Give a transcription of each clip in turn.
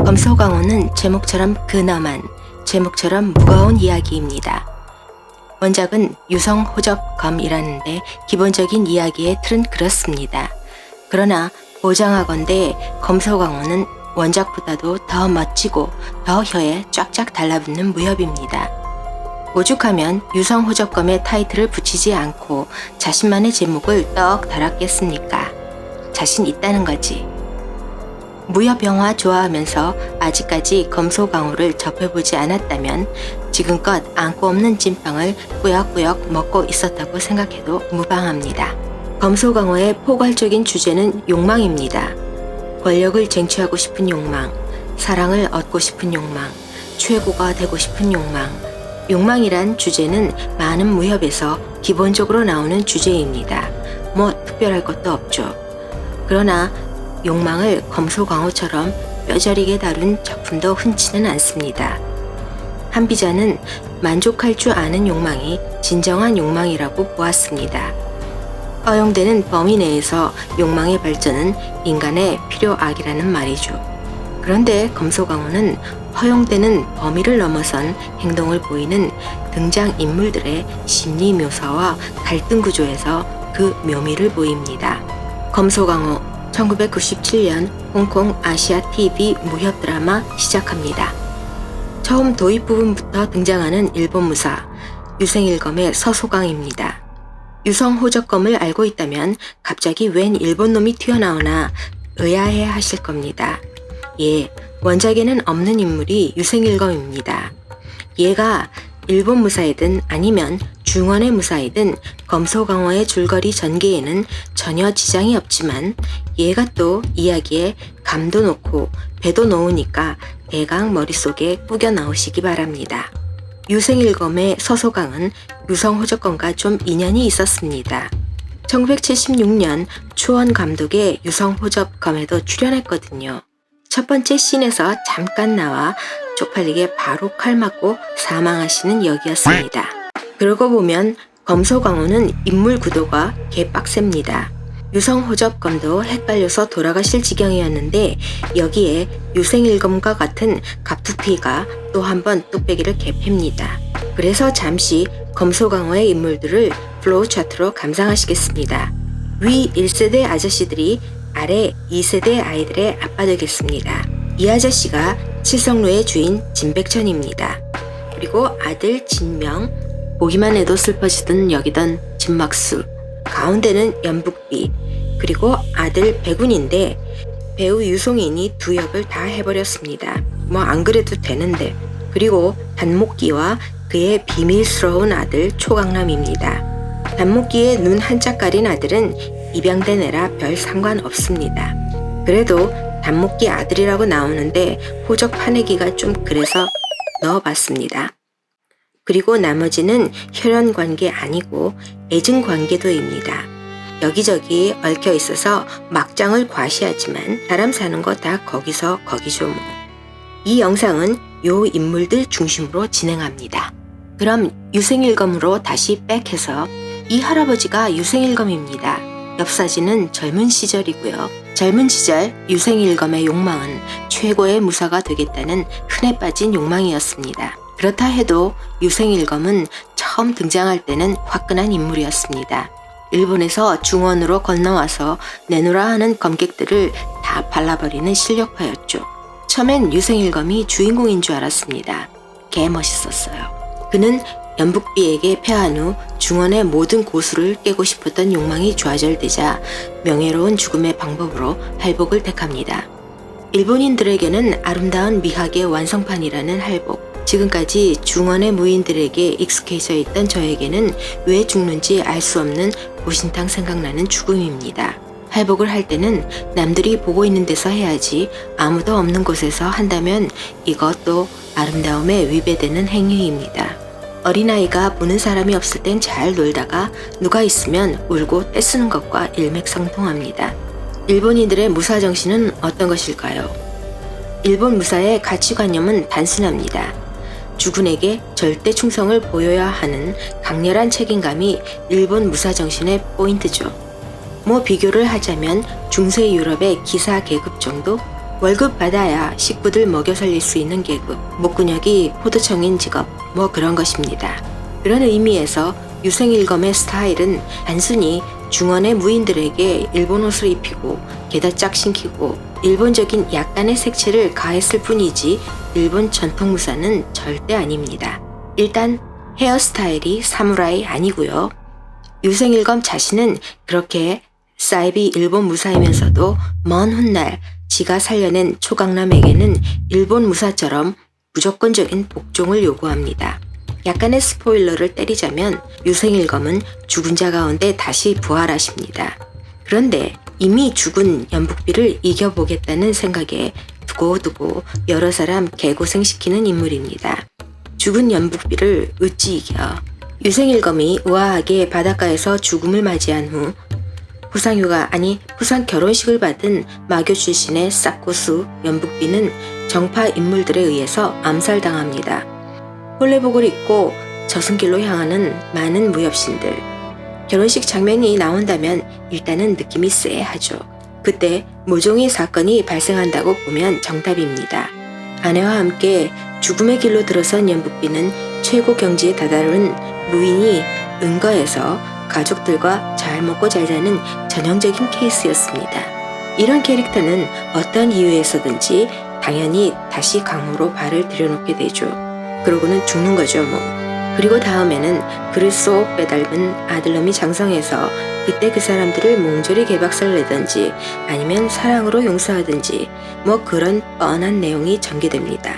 검소강호는 제목처럼 근엄한, 제목처럼 무거운 이야기입니다. 원작은 유성호접검이라는데 기본적인 이야기의 틀은 그렇습니다. 그러나 보장하건대 검소강호는 원작보다도 더 멋지고 더 혀에 쫙쫙 달라붙는 무협입니다. 오죽하면 유성호접검의 타이틀을 붙이지 않고 자신만의 제목을 떡 달았겠습니까? 자신 있다는 거지. 무협 영화 좋아하면서 아직까지 검소강호를 접해보지 않았다면 지금껏 안고 없는 찐빵을 꾸역꾸역 먹고 있었다고 생각해도 무방합니다. 검소강호의 포괄적인 주제는 욕망입니다. 권력을 쟁취하고 싶은 욕망, 사랑을 얻고 싶은 욕망, 최고가 되고 싶은 욕망. 욕망이란 주제는 많은 무협에서 기본적으로 나오는 주제입니다. 뭐 특별할 것도 없죠. 그러나 욕망을 검소강호처럼 뼈저리게 다룬 작품도 흔치는 않습니다. 한비자는 만족할 줄 아는 욕망이 진정한 욕망이라고 보았습니다. 허용되는 범위 내에서 욕망의 발전은 인간의 필요악이라는 말이죠. 그런데 검소강호는 허용되는 범위를 넘어선 행동을 보이는 등장인물들의 심리 묘사와 갈등 구조에서 그 묘미를 보입니다. 검소강호 1997년 홍콩 아시아 TV 무협 드라마 시작합니다. 처음 도입 부분부터 등장하는 일본 무사 유생일검의 서소강입니다. 유성호접검을 알고 있다면 갑자기 웬 일본 놈이 튀어나오나 의아해 하실 겁니다. 예, 원작에는 없는 인물이 유생일검입니다. 얘가 일본 무사이든 아니면 중원의 무사이든 검소강호의 줄거리 전개에는 전혀 지장이 없지만 얘가 또 이야기에 감도 놓고 배도 놓으니까 대강 머릿속에 꾸겨 나오시기 바랍니다. 유생일검의 서소강은 유성호접검과 좀 인연이 있었습니다. 1976년 추원 감독의 유성호접검에도 출연했거든요. 첫 번째 씬에서 잠깐 나와 쪽팔리게 바로 칼 맞고 사망하시는 역이었습니다. 그러고 보면 검소강호는 인물 구도가 개빡셉니다. 유성호접검도 헷갈려서 돌아가실 지경이었는데 여기에 유생일검과 같은 갑툭튀가 또 한 번 뚝배기를 개팹니다. 그래서 잠시 검소강호의 인물들을 플로우 차트로 감상하시겠습니다. 위 1세대 아저씨들이 아래 2세대 아이들의 아빠 되겠습니다. 이 아저씨가 칠성로의 주인 진백천입니다. 그리고 아들 진명, 보기만 해도 슬퍼지던 여기던 진막수, 가운데는 연북비, 그리고 아들 백운인데 배우 유송인이 두 역을 다 해버렸습니다. 뭐 안 그래도 되는데. 그리고 단목기와 그의 비밀스러운 아들 초강남입니다. 단목기의 눈 한짝 가린 아들은 입양된 애라 별 상관없습니다. 그래도 단목기 아들이라고 나오는데 호적 파내기가 좀 그래서 넣어봤습니다. 그리고 나머지는 혈연관계 아니고 애증관계도입니다. 여기저기 얽혀 있어서 막장을 과시하지만 사람 사는 거 다 거기서 거기죠 뭐. 이 영상은 요 인물들 중심으로 진행합니다. 그럼 유생일검으로 다시 백해서 이 할아버지가 유생일검입니다. 옆 사진은 젊은 시절이고요. 젊은 시절 유생일검의 욕망은 최고의 무사가 되겠다는 흔해 빠진 욕망이었습니다. 그렇다 해도 유생일검은 처음 등장할 때는 화끈한 인물이었습니다. 일본에서 중원으로 건너와서 내놓으라 하는 검객들을 다 발라버리는 실력파였죠. 처음엔 유생일검이 주인공인 줄 알았습니다. 개 멋있었어요. 그는 연북비에게 패한 후 중원의 모든 고수를 깨고 싶었던 욕망이 좌절되자 명예로운 죽음의 방법으로 할복을 택합니다. 일본인들에게는 아름다운 미학의 완성판이라는 할복. 지금까지 중원의 무인들에게 익숙해져 있던 저에게는 왜 죽는지 알 수 없는 보신탕 생각나는 죽음입니다. 할복을 할 때는 남들이 보고 있는 데서 해야지 아무도 없는 곳에서 한다면 이것도 아름다움에 위배되는 행위입니다. 어린아이가 보는 사람이 없을 땐 잘 놀다가 누가 있으면 울고 떼쓰는 것과 일맥상통합니다. 일본인들의 무사정신은 어떤 것일까요? 일본 무사의 가치관념은 단순합니다. 주군에게 절대 충성을 보여야 하는 강렬한 책임감이 일본 무사정신의 포인트죠. 뭐 비교를 하자면 중세 유럽의 기사 계급 정도? 월급 받아야 식구들 먹여 살릴 수 있는 계급, 목근육이 포도청인 직업, 뭐 그런 것입니다. 그런 의미에서 유생일검의 스타일은 단순히 중원의 무인들에게 일본 옷을 입히고 게다짝 신기고 일본적인 약간의 색채를 가했을 뿐이지 일본 전통무사는 절대 아닙니다. 일단 헤어스타일이 사무라이 아니고요. 유생일검 자신은 그렇게 사이비 일본 무사이면서도 먼 훗날 지가 살려낸 초강남에게는 일본 무사처럼 무조건적인 복종을 요구합니다. 약간의 스포일러를 때리자면 유생일검은 죽은 자 가운데 다시 부활하십니다. 그런데 이미 죽은 연북비를 이겨보겠다는 생각에 두고두고 여러 사람 개고생시키는 인물입니다. 죽은 연북비를 어찌 이겨. 유생일검이 우아하게 바닷가에서 죽음을 맞이한 후 부상휴가 아니 부상 결혼식을 받은 마교 출신의 싹고수 연북비는 정파 인물들에 의해서 암살당합니다. 홀레복을 입고 저승길로 향하는 많은 무협신들. 결혼식 장면이 나온다면 일단은 느낌이 쎄하죠. 그때 모종의 사건이 발생한다고 보면 정답입니다. 아내와 함께 죽음의 길로 들어선 연북비는 최고 경지에 다다른 무인이 은거에서 가족들과 잘 먹고 잘 사는 전형적인 케이스였습니다. 이런 캐릭터는 어떤 이유에서든지 당연히 다시 강으로 발을 들여놓게 되죠. 그러고는 죽는 거죠 뭐. 그리고 다음에는 그를 쏙 빼닮은 아들놈이 장성해서 그때 그 사람들을 몽졸이 개박살 내든지 아니면 사랑으로 용서하든지 뭐 그런 뻔한 내용이 전개됩니다.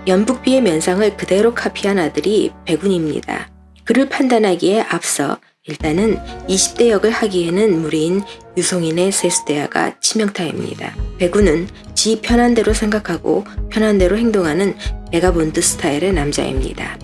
연북비의 면상을 그대로 카피한 아들이 백운입니다. 그를 판단하기에 앞서 일단은 20대 역을 하기에는 무리인 유송인의 세수대야가 치명타입니다. 백운은 지 편한 대로 생각하고 편한 대로 행동하는 베가본드 스타일의 남자입니다.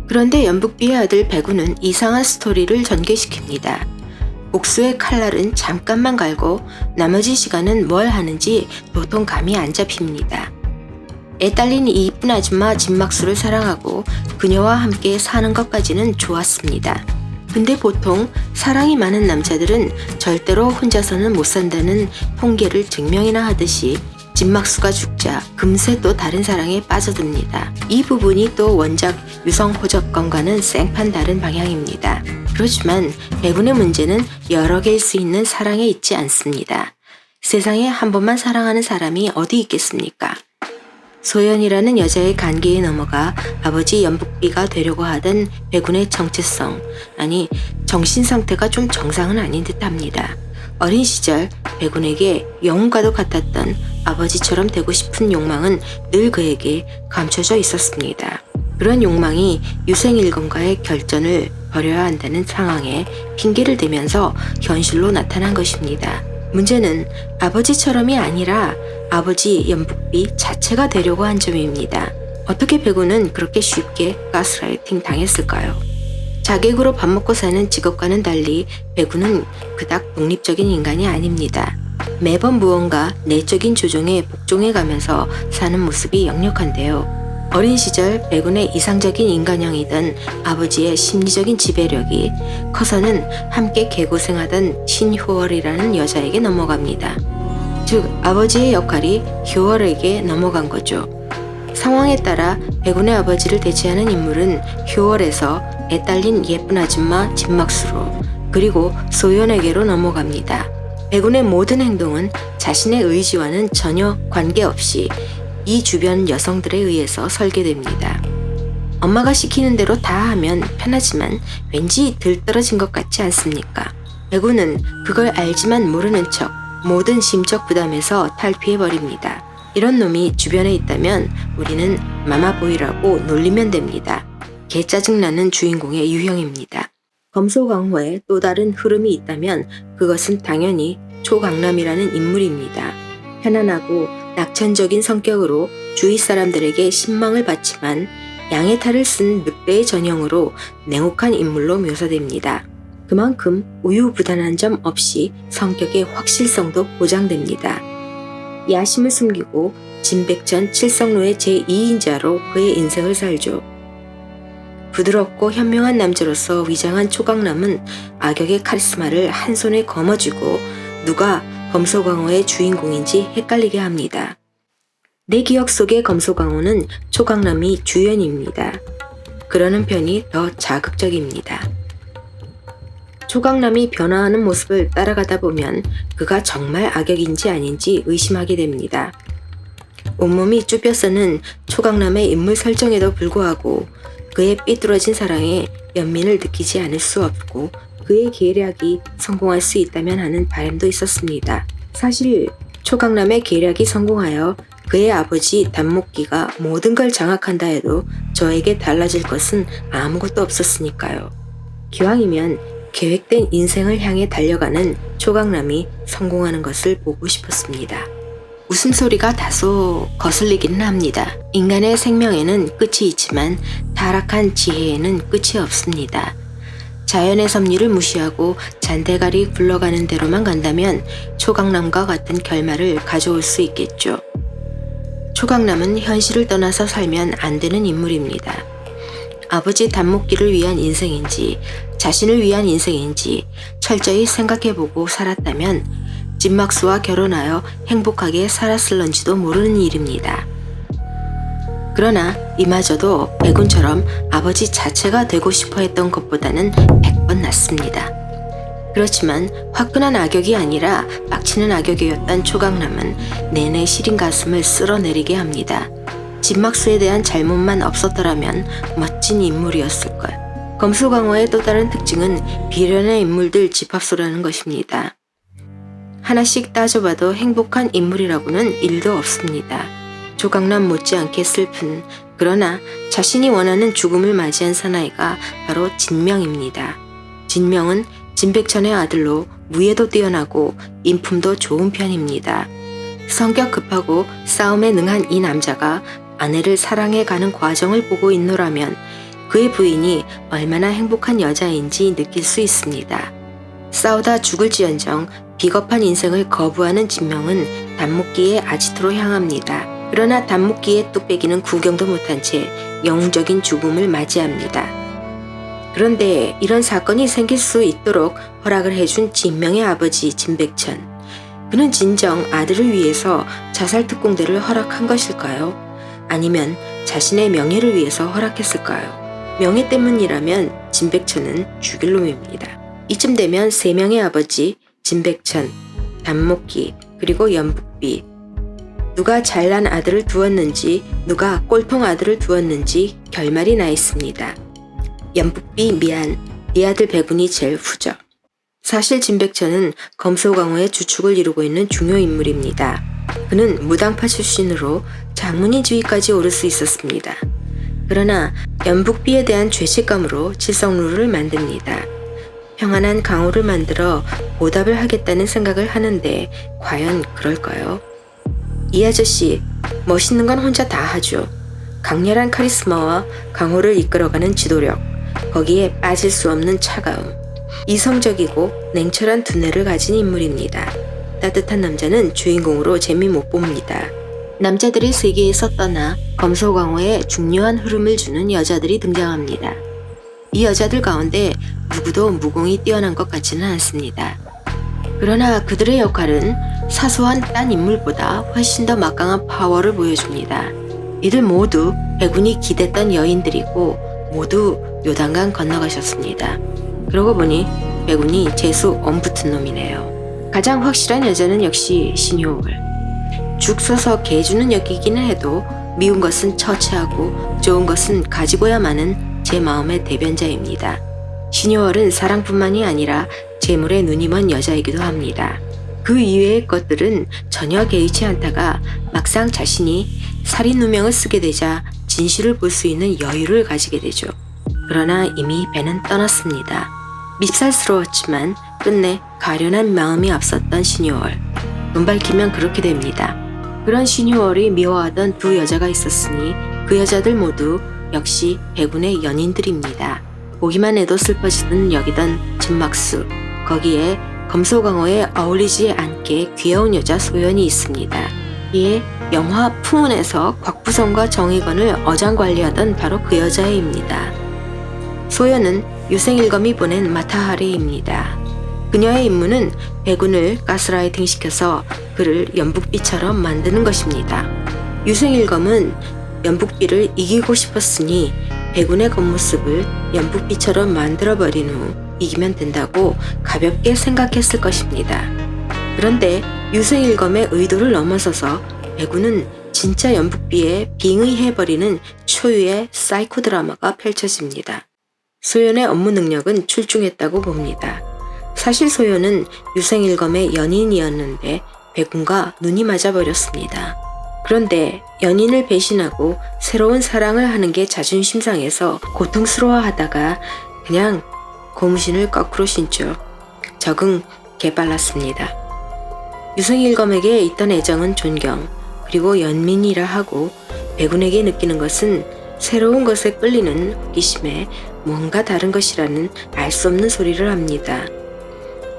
그런데 연북비의 아들 백운은 이상한 스토리를 전개시킵니다. 복수의 칼날은 잠깐만 갈고 나머지 시간은 뭘 하는지 도통 감이 안 잡힙니다. 애 딸린 이 이쁜 아줌마 진막수를 사랑하고 그녀와 함께 사는 것까지는 좋았습니다. 근데 보통 사랑이 많은 남자들은 절대로 혼자서는 못 산다는 통계를 증명이나 하듯이 진막수가 죽자 금세 또 다른 사랑에 빠져듭니다. 이 부분이 또 원작 유성호접건과는 생판 다른 방향입니다. 그렇지만 백운의 문제는 여러 개일 수 있는 사랑에 있지 않습니다. 세상에 한 번만 사랑하는 사람이 어디 있겠습니까? 소연이라는 여자의 관계에 넘어가 아버지 연북비가 되려고 하던 백운의 정체성, 아니 정신 상태가 좀 정상은 아닌 듯합니다. 어린 시절 백운에게 영웅과도 같았던 아버지처럼 되고 싶은 욕망은 늘 그에게 감춰져 있었습니다. 그런 욕망이 유생일검과의 결전을 벌여야 한다는 상황에 핑계를 대면서 현실로 나타난 것입니다. 문제는 아버지처럼이 아니라 아버지 연북비 자체가 되려고 한 점입니다. 어떻게 백운은 그렇게 쉽게 가스라이팅 당했을까요? 자객으로 밥 먹고 사는 직업과는 달리 백운은 그닥 독립적인 인간이 아닙니다. 매번 무언가 내적인 조종에 복종해가면서 사는 모습이 역력한데요. 어린 시절 백운의 이상적인 인간형이던 아버지의 심리적인 지배력이 커서는 함께 개고생하던 신효월이라는 여자에게 넘어갑니다. 즉 아버지의 역할이 효월에게 넘어간 거죠. 상황에 따라 백운의 아버지를 대체하는 인물은 효월에서 애 딸린 예쁜 아줌마 진막수로 그리고 소연에게로 넘어갑니다. 백운의 모든 행동은 자신의 의지와는 전혀 관계없이 이 주변 여성들에 의해서 설계됩니다. 엄마가 시키는 대로 다 하면 편하지만 왠지 들떨어진 것 같지 않습니까? 백운은 그걸 알지만 모르는 척 모든 심적 부담에서 탈피해버립니다. 이런 놈이 주변에 있다면 우리는 마마보이라고 놀리면 됩니다. 개 짜증나는 주인공의 유형입니다. 검소광호에 또 다른 흐름이 있다면 그것은 당연히 초강남이라는 인물입니다. 편안하고 낙천적인 성격으로 주위 사람들에게 신망을 받지만 양의 탈을 쓴 늑대의 전형으로 냉혹한 인물로 묘사됩니다. 그만큼 우유부단한 점 없이 성격의 확실성도 보장됩니다. 야심을 숨기고 진백전 칠성로의 제2인자로 그의 인생을 살죠. 부드럽고 현명한 남자로서 위장한 초강남은 악역의 카리스마를 한 손에 거머쥐고 누가 검소광호의 주인공인지 헷갈리게 합니다. 내 기억 속의 검소강호는 초강남이 주연입니다. 그러는 편이 더 자극적입니다. 초강남이 변화하는 모습을 따라가다 보면 그가 정말 악역인지 아닌지 의심하게 됩니다. 온몸이 쭈뼛서는 초강남의 인물 설정에도 불구하고 그의 삐뚤어진 사랑에 연민을 느끼지 않을 수 없고 그의 계략이 성공할 수 있다면 하는 바람도 있었습니다. 사실 초강남의 계략이 성공하여 그의 아버지 단목기가 모든 걸 장악한다 해도 저에게 달라질 것은 아무것도 없었으니까요. 기왕이면 계획된 인생을 향해 달려가는 초강남이 성공하는 것을 보고 싶었습니다. 웃음소리가 다소 거슬리기는 합니다. 인간의 생명에는 끝이 있지만 타락한 지혜에는 끝이 없습니다. 자연의 섭리를 무시하고 잔대가리 굴러가는 대로만 간다면 초강남과 같은 결말을 가져올 수 있겠죠. 초강남은 현실을 떠나서 살면 안 되는 인물입니다. 아버지 단목기를 위한 인생인지 자신을 위한 인생인지 철저히 생각해보고 살았다면 진막수와 결혼하여 행복하게 살았을런지도 모르는 일입니다. 그러나 이마저도 백운처럼 아버지 자체가 되고 싶어 했던 것보다는 100번 낫습니다. 그렇지만 화끈한 악역이 아니라 빡치는 악역이었던 초강남은 내내 시린 가슴을 쓸어내리게 합니다. 진막수에 대한 잘못만 없었더라면 멋진 인물이었을걸. 검소강호의 또 다른 특징은 비련의 인물들 집합소라는 것입니다. 하나씩 따져봐도 행복한 인물이라고는 일도 없습니다. 초강남 못지않게 슬픈 그러나 자신이 원하는 죽음을 맞이한 사나이가 바로 진명입니다. 진명은 진백천의 아들로 무예도 뛰어나고 인품도 좋은 편입니다. 성격 급하고 싸움에 능한 이 남자가 아내를 사랑해가는 과정을 보고 있노라면 그의 부인이 얼마나 행복한 여자인지 느낄 수 있습니다. 싸우다 죽을지언정 비겁한 인생을 거부하는 진명은 단목기의 아지트로 향합니다. 그러나 단목기의 뚝배기는 구경도 못한 채 영웅적인 죽음을 맞이합니다. 그런데 이런 사건이 생길 수 있도록 허락을 해준 진명의 아버지 진백천. 그는 진정 아들을 위해서 자살특공대를 허락한 것일까요? 아니면 자신의 명예를 위해서 허락했을까요? 명예 때문이라면 진백천은 죽일 놈입니다. 이쯤 되면 세 명의 아버지 진백천, 단목기, 그리고 연북비 누가 잘난 아들을 두었는지 누가 꼴통 아들을 두었는지 결말이 나 있습니다. 연북비 미안, 네 아들 백운이 제일 후져. 사실 진백천은 검소강호의 주축을 이루고 있는 중요 인물입니다. 그는 무당파 출신으로 장문인 지위까지 오를 수 있었습니다. 그러나 연북비에 대한 죄책감으로 칠성루를 만듭니다. 평안한 강호를 만들어 보답을 하겠다는 생각을 하는데 과연 그럴까요? 이 아저씨 멋있는 건 혼자 다 하죠. 강렬한 카리스마와 강호를 이끌어가는 지도력, 거기에 빠질 수 없는 차가움, 이성적이고 냉철한 두뇌를 가진 인물입니다. 따뜻한 남자는 주인공으로 재미 못 봅니다. 남자들의 세계에서 떠나 검소강호에 중요한 흐름을 주는 여자들이 등장합니다. 이 여자들 가운데 누구도 무공이 뛰어난 것 같지는 않습니다. 그러나 그들의 역할은 사소한 딴 인물보다 훨씬 더 막강한 파워를 보여줍니다. 이들 모두 백운이 기댔던 여인들이고 모두 요단강 건너가셨습니다. 그러고 보니 백운이 재수 엄붙은 놈이네요. 가장 확실한 여자는 역시 신효월. 죽 서서 개주는 여기기는 해도 미운 것은 처치하고 좋은 것은 가지고야 마는 제 마음의 대변자입니다. 신효월은 사랑뿐만이 아니라 재물에 눈이 먼 여자이기도 합니다. 그 이외의 것들은 전혀 개의치 않다가 막상 자신이 살인 누명을 쓰게 되자 진실을 볼 수 있는 여유를 가지게 되죠. 그러나 이미 배는 떠났습니다. 밉살스러웠지만 끝내 가련한 마음이 앞섰던 신효월. 돈 밝히면 그렇게 됩니다. 그런 신효월이 미워하던 두 여자가 있었으니 그 여자들 모두 역시 백운의 연인들입니다. 보기만 해도 슬퍼지는 여기던 진막수, 거기에 검소강호에 어울리지 않게 귀여운 여자 소연이 있습니다. 이에 영화 풍운에서 곽부성과 정의건을 어장관리하던 바로 그 여자애입니다. 소연은 유생일검이 보낸 마타하리입니다. 그녀의 임무는 백운을 가스라이팅시켜서 그를 연북비처럼 만드는 것입니다. 유생일검은 연북비를 이기고 싶었으니 백운의 겉모습을 연북비처럼 만들어버린 후 이기면 된다고 가볍게 생각했을 것입니다. 그런데 유생일검의 의도를 넘어서서 백운은 진짜 연북비에 빙의해버리는 초유의 사이코 드라마가 펼쳐집니다. 소연의 업무 능력은 출중했다고 봅니다. 사실 소연은 유생일검의 연인이었는데 백운과 눈이 맞아버렸습니다. 그런데 연인을 배신하고 새로운 사랑을 하는 게 자존심 상해서 고통스러워하다가 그냥 고무신을 거꾸로 신죠. 적응 개빨랐습니다. 유생일검에게 있던 애정은 존경, 그리고 연민이라 하고 백운에게 느끼는 것은 새로운 것에 끌리는 호기심에 뭔가 다른 것이라는 알 수 없는 소리를 합니다.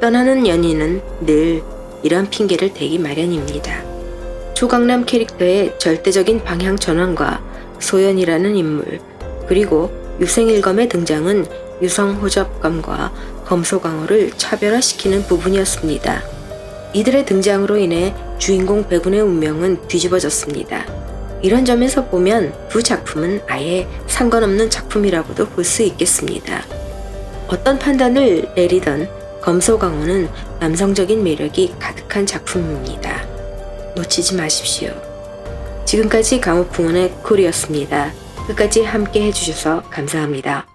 떠나는 연인은 늘 이런 핑계를 대기 마련입니다. 조강남 캐릭터의 절대적인 방향 전환과 소연이라는 인물, 그리고 유생일검의 등장은 유성호접감과 검소광호를 차별화시키는 부분이었습니다. 이들의 등장으로 인해 주인공 백운의 운명은 뒤집어졌습니다. 이런 점에서 보면 두 작품은 아예 상관없는 작품이라고도 볼 수 있겠습니다. 어떤 판단을 내리던 검소광호는 남성적인 매력이 가득한 작품입니다. 놓치지 마십시오. 지금까지 강호풍원의 콜이었습니다. 끝까지 함께 해주셔서 감사합니다.